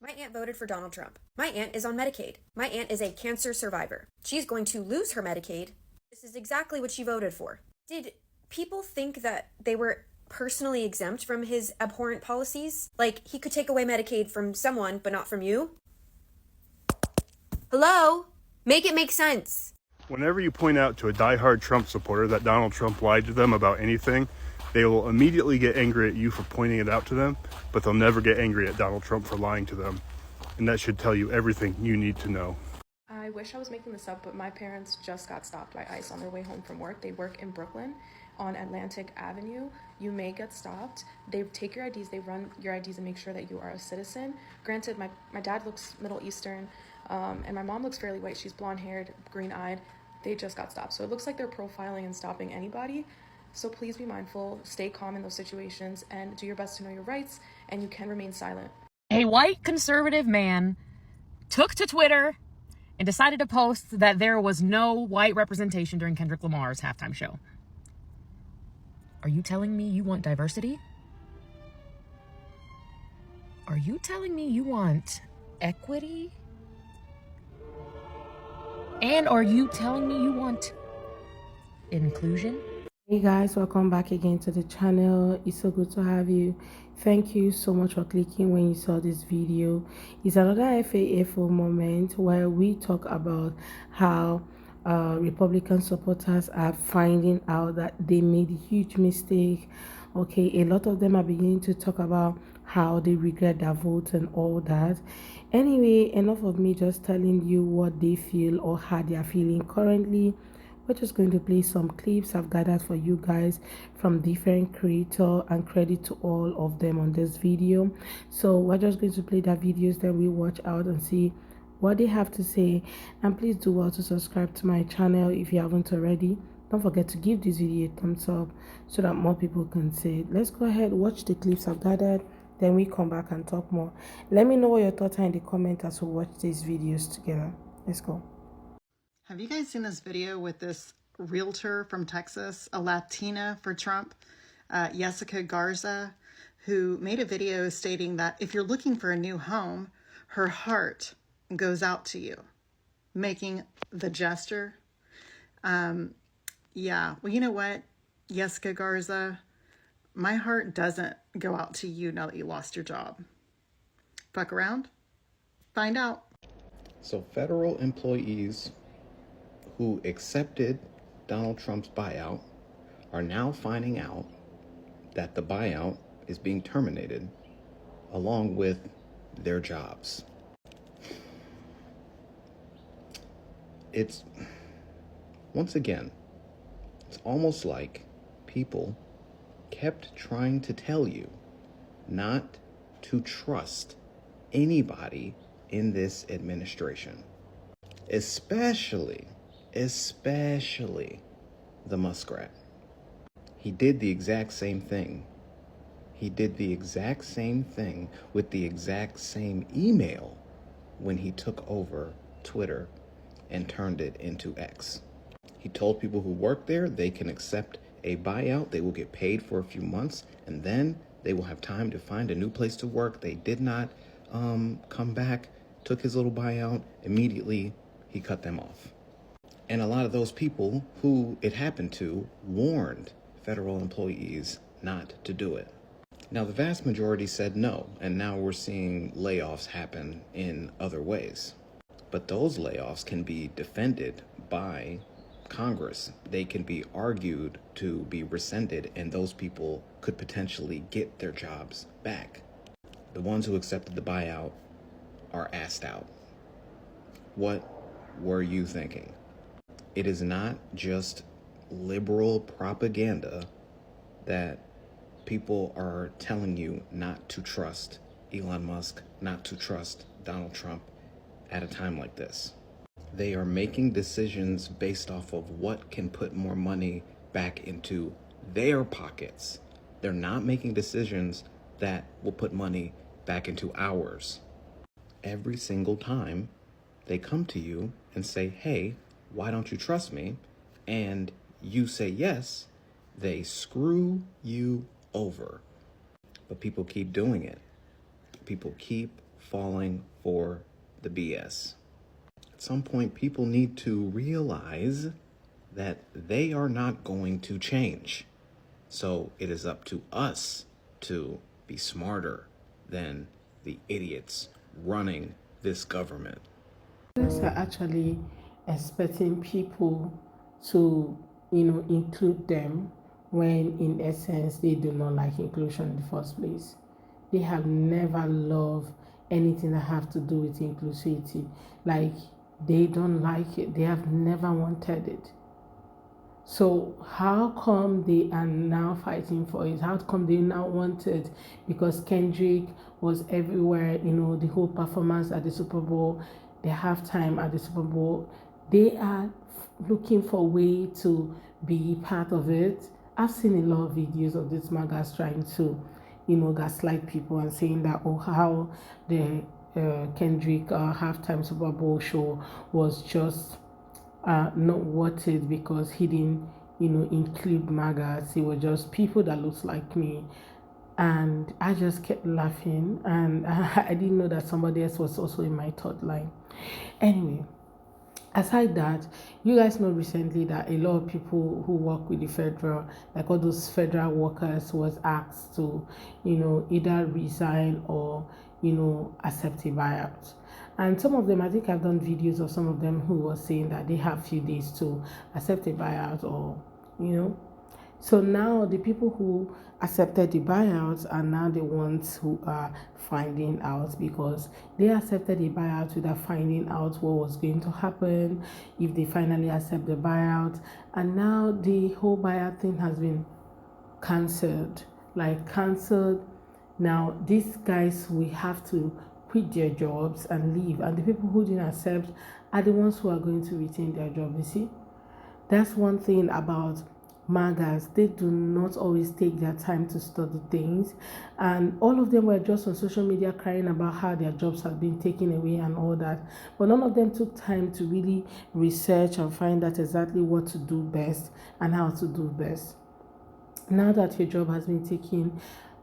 My aunt voted for Donald Trump. My aunt is on Medicaid. My aunt is a cancer survivor. She's going to lose her Medicaid. This is exactly what she voted for. Did people think that they were personally exempt from his abhorrent policies? Like, he could take away Medicaid from someone, but not from you? Hello? Make it make sense. Whenever you point out to a diehard Trump supporter that Donald Trump lied to them about anything, they will immediately get angry at you for pointing it out to them, but they'll never get angry at Donald Trump for lying to them. And that should tell you everything you need to know. I wish I was making this up, but my parents just got stopped by ICE on their way home from work. They work in Brooklyn on Atlantic Avenue. You may get stopped. They take your IDs, they run your IDs and make sure that you are a citizen. Granted, my dad looks Middle Eastern, and my mom looks fairly white. She's blonde-haired, green-eyed. They just got stopped. So it looks like they're profiling and stopping anybody. So please be mindful, stay calm in those situations, and do your best to know your rights, and you can remain silent. A white conservative man took to Twitter and decided to post that there was no white representation during Kendrick Lamar's halftime show. Are you telling me you want diversity? Are you telling me you want equity? And are you telling me you want inclusion? Hey guys, welcome back again to the channel. It's so good to have you. Thank you so much for clicking when you saw this video. It's another FAFO moment where we talk about how Republican supporters are finding out that they made a huge mistake. Okay, a lot of them are beginning to talk about how they regret their vote and all that. Anyway, enough of me just telling you what they feel or how they are feeling currently. We're just going to play some clips I've gathered for you guys from different creators, and credit to all of them on this video. So we're just going to play their videos, then we watch out and see what they have to say. And please do well to subscribe to my channel if you haven't already. Don't forget to give this video a thumbs up so that more people can see it. Let's go ahead, watch the clips I've gathered, then we come back and talk more. Let me know what your thoughts are in the comments as we watch these videos together. Let's go. Have you guys seen this video with this realtor from Texas, a Latina for Trump, Jessica Garza, who made a video stating that if you're looking for a new home, her heart goes out to you, making the gesture. Yeah, well, you know what, Jessica Garza, my heart doesn't go out to you now that you lost your job. Fuck around, find out. So federal employees who accepted Donald Trump's buyout are now finding out that the buyout is being terminated along with their jobs. It's, once again, it's almost like people kept trying to tell you not to trust anybody in this administration, especially the muskrat. He did the exact same thing. He did the exact same thing with the exact same email when he took over Twitter and turned it into X. He told people who work there they can accept a buyout, they will get paid for a few months, and then they will have time to find a new place to work. They did not come back, took his little buyout, immediately he cut them off. And a lot of those people who it happened to warned federal employees not to do it. Now, the vast majority said no, and now we're seeing layoffs happen in other ways. But those layoffs can be defended by Congress. They can be argued to be rescinded, and those people could potentially get their jobs back. The ones who accepted the buyout are asked out. What were you thinking? It is not just liberal propaganda that people are telling you not to trust Elon Musk, not to trust Donald Trump at a time like this. They are making decisions based off of what can put more money back into their pockets. They're not making decisions that will put money back into ours. Every single time they come to you and say, hey, why don't you trust me? And you say yes, they screw you over. But people keep doing it. People keep falling for the BS. At some point, people need to realize that they are not going to change. So it is up to us to be smarter than the idiots running this government. Parents are actually expecting people to, include them when in essence they do not like inclusion in the first place. They have never loved anything that have to do with inclusivity. Like, they don't like it. They have never wanted it. So how come they are now fighting for it? How come they now want it? Because Kendrick was everywhere, the whole performance at the Super Bowl, the halftime at the Super Bowl. They are looking for a way to be part of it. I've seen a lot of videos of this MAGAS trying to, gaslight people and saying that, how the Kendrick halftime Super Bowl show was just not worth it because he didn't, include MAGAs. It was just people that looks like me. And I just kept laughing, and I didn't know that somebody else was also in my third line. Anyway, aside that, you guys know recently that a lot of people who work with the federal, like all those federal workers, was asked to, either resign or, accept a buyout. And some of them, I think I've done videos of some of them who was saying that they have few days to accept a buyout, or, So now the people who accepted the buyouts are now the ones who are finding out, because they accepted the buyout without finding out what was going to happen if they finally accept the buyout. And now the whole buyout thing has been cancelled. Now these guys will have to quit their jobs and leave, and the people who didn't accept are the ones who are going to retain their job. You see, that's one thing about MAGAs. They do not always take their time to study things, and all of them were just on social media crying about how their jobs have been taken away and all that, but none of them took time to really research and find out exactly what to do best and how to do best. Now that your job has been taken,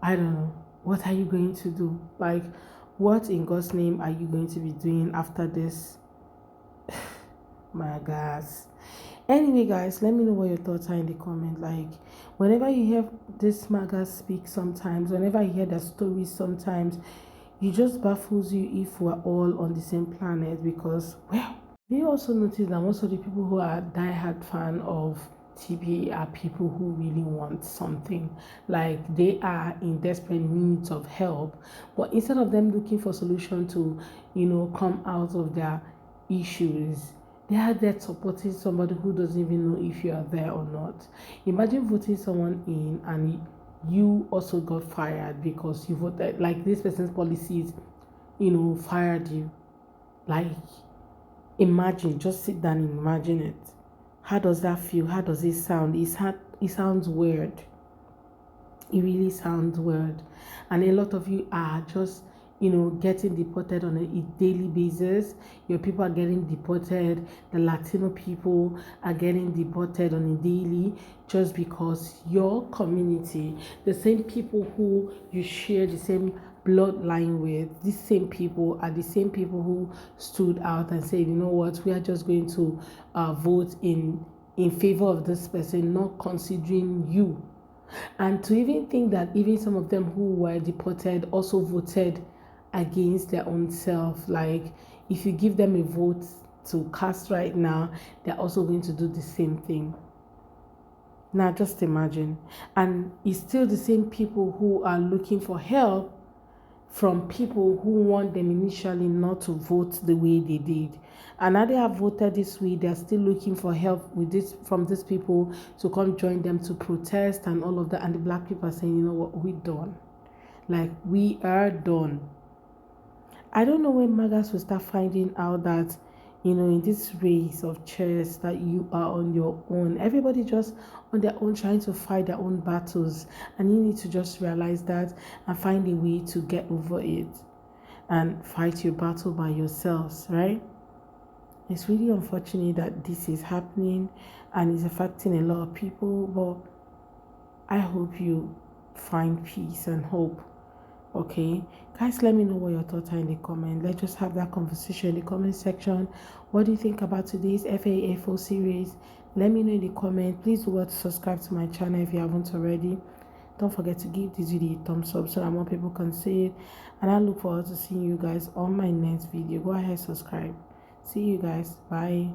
I don't know, what are you going to do? Like, what in God's name are you going to be doing after this? MAGAs. Anyway, guys, let me know what your thoughts are in the comment. Like, whenever you hear this MAGAs speak sometimes, whenever you hear their stories sometimes, it just baffles you if we're all on the same planet. Because, well, we also notice that most of the people who are diehard fan of TBA are people who really want something. Like, they are in desperate needs of help, but instead of them looking for solution to, come out of their issues, they are there supporting somebody who doesn't even know if you are there or not. Imagine voting someone in and you also got fired because you voted, like, this person's policies, fired you. Like, imagine, just sit down and imagine it. How does that feel? How does it sound? It sounds weird. It really sounds weird. And a lot of you are just, getting deported on a daily basis. Your people are getting deported. The Latino people are getting deported on a daily, just because your community, the same people who you share the same bloodline with, these same people are the same people who stood out and said, you know what, we are just going to vote in favor of this person, not considering you. And to even think that even some of them who were deported also voted against their own self. Like, if you give them a vote to cast right now, they're also going to do the same thing. Now just imagine. And it's still the same people who are looking for help from people who want them initially not to vote the way they did. And now they have voted this way, they're still looking for help with this from these people to come join them to protest and all of that. And the black people are saying, you know what, we're done. Like, we are done. I don't know when MAGAs will start finding out that, in this race of chess that you are on your own. Everybody just on their own trying to fight their own battles. And you need to just realize that and find a way to get over it and fight your battle by yourselves, right? It's really unfortunate that this is happening and it's affecting a lot of people, but I hope you find peace and hope Okay, guys, let me know what your thoughts are in the comment. Let's just have that conversation in the comment section. What do you think about today's FAFO series? Let me know in the comment. Please do what to subscribe to my channel if you haven't already. Don't forget to give this video a thumbs up so that more people can see it. And I look forward to seeing you guys on my next video. Go ahead, subscribe. See you guys. Bye.